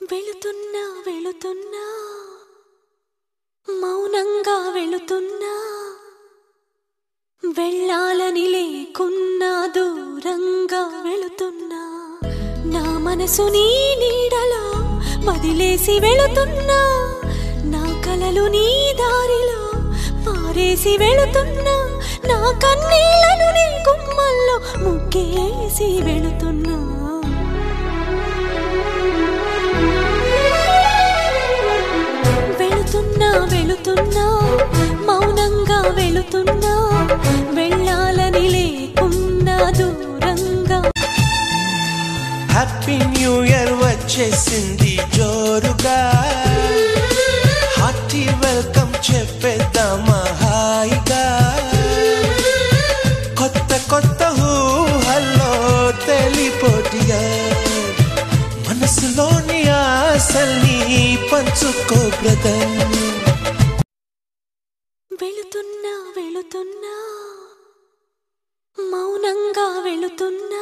వెళుతున్నా వెళుతున్నా మౌనంగా వెళుతున్నా వెళ్ళాలని లేకున్నా దూరంగా వెళుతున్నా నా మనసు నీ నీడలా వదిలేసి వెళుతున్నా నా కలలు నీ దారిలో పారేసి వెళుతున్నా నా కన్నీళ్లను నీ గుమ్మల్లో ముగ్గేసి వెళుతున్నా వెళుతున్నా మౌనంగా వెళుతున్నా వెళ్ళాలని లేకున్నా దూరంగా హ్యాపీ న్యూ ఇయర్ వచ్చేసింది జోరుగా హార్టీ వెల్కమ్ చెప్పేద్దామా హాయిగా కొత్త కొత్త ఊహల్లో తెలిపోటిగా మనసులోని ఆశల్ని పంచుకో బ్రదర్ వెళుతున్నా మౌనంగా వెళుతున్నా